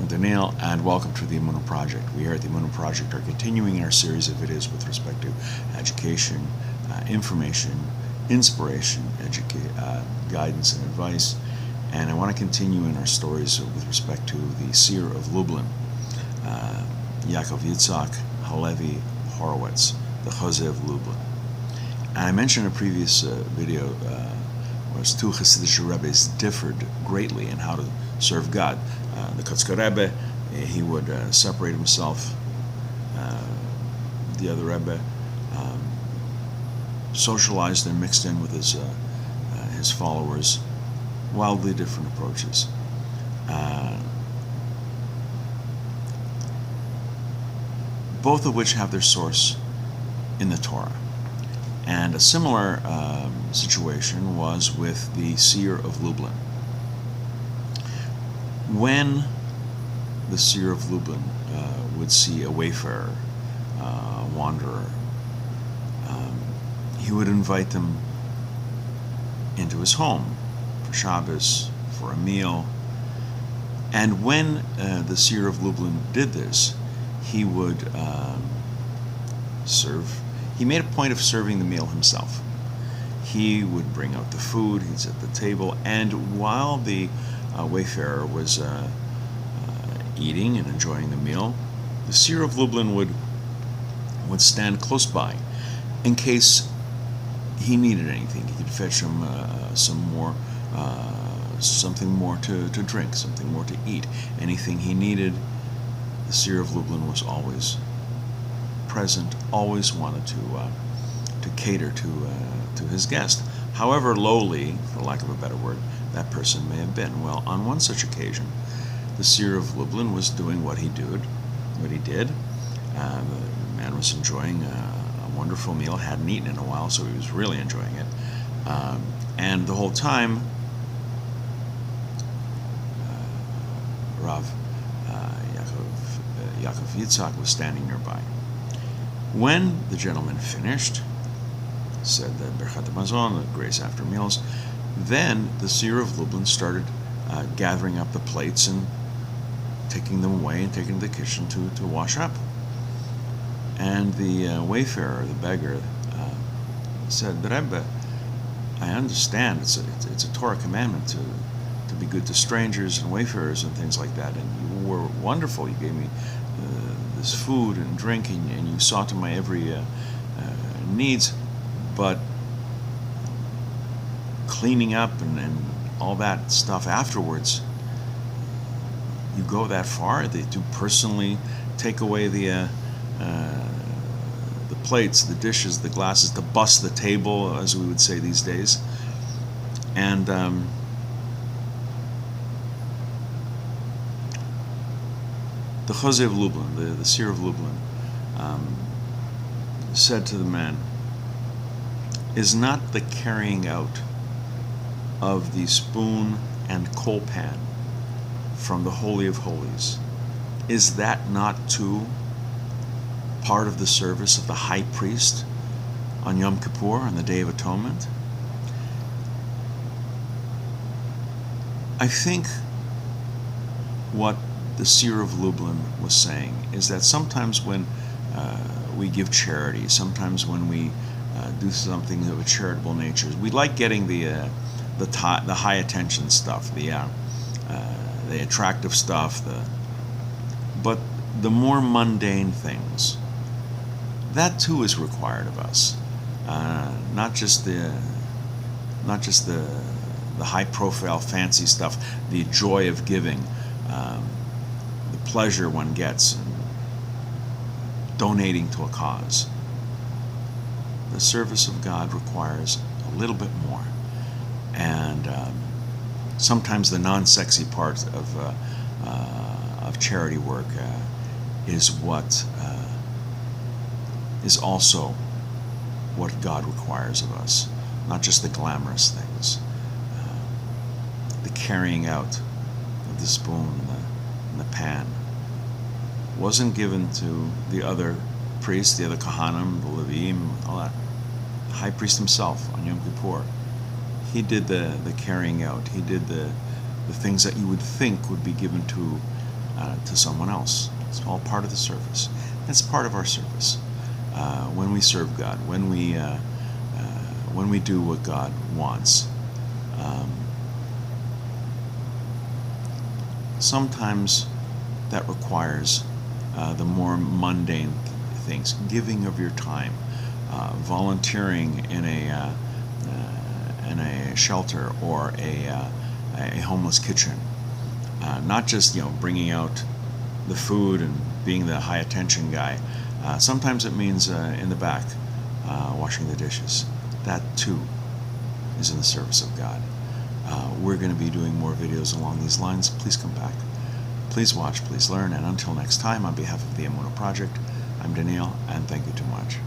Daniel, and welcome to the Emunah Project. We here at the Emunah Project are continuing our series of videos with respect to education, information, inspiration, guidance and advice. And I want to continue in our stories with respect to the Seer of Lublin, Yaakov, Yitzhak, HaLevi, Horowitz, the Chozeh of Lublin. And I mentioned in a previous video was two Hasidic Rebbes differed greatly in how to serve God. The Kotzker Rebbe, he would separate himself. The other Rebbe socialized and mixed in with his followers. Wildly different approaches. Both of which have their source in the Torah. And a similar situation was with the Seer of Lublin. When the Seer of Lublin would see a wayfarer, wanderer, he would invite them into his home for Shabbos, for a meal. And when the Seer of Lublin did this, he would he made a point of serving the meal himself. He would bring out the food, he'd set the table, and while the wayfarer was eating and enjoying the meal, the Seer of Lublin would stand close by in case he needed anything. He could fetch him something more to drink, something more to eat. Anything he needed, the Seer of Lublin was always present, always wanted to cater to his guest, however lowly, for lack of a better word, that person may have been. Well, on one such occasion, the Seer of Lublin was doing what he did. The man was enjoying a wonderful meal, hadn't eaten in a while, so he was really enjoying it. And the whole time, Rav Yaakov Yitzhak was standing nearby. When the gentleman finished, said the Birchat Hamazon, the grace after meals, then the Seer of Lublin started gathering up the plates and taking them away and taking them to the kitchen to wash up. And the wayfarer, the beggar, said, Rebbe, I understand it's a Torah commandment to be good to strangers and wayfarers and things like that, and you were wonderful. You gave me this food and drink, and you saw to my every needs, but cleaning up and all that stuff afterwards, you go that far to personally take away the plates, the dishes, the glasses, to bust the table, as we would say these days. And the Chozeh of Lublin, the Seer of Lublin, said to the man, is not the carrying out of the spoon and coal pan from the Holy of Holies, is that not too part of the service of the high priest on Yom Kippur, on the Day of Atonement? I think what the Seer of Lublin was saying is that sometimes when we give charity, sometimes when we do something of a charitable nature, we like getting the high attention stuff, the attractive stuff, but the more mundane things, that too is required of us. Not just the high profile fancy stuff, the joy of giving, the pleasure one gets in donating to a cause. The service of God requires a little bit more, and sometimes the non-sexy part of charity work is what is also what God requires of us, not just the glamorous things. The carrying out of the spoon and the pan wasn't given to the other priests, the other Kohanim, the Levim, all that. The high priest himself on Yom Kippur, he did the carrying out. He did the things that you would think would be given to to someone else. It's all part of the service. That's part of our service. When we serve God, when we do what God wants, sometimes that requires the more mundane things, giving of your time, volunteering in a shelter or a homeless kitchen, not just bringing out the food and being the high attention guy. Sometimes it means in the back washing the dishes. That too is in the service of God. We're going to be doing more videos along these lines. Please come back. Please watch, please learn, and until next time, on behalf of the Emunah Project, I'm Daniel, and thank you too much.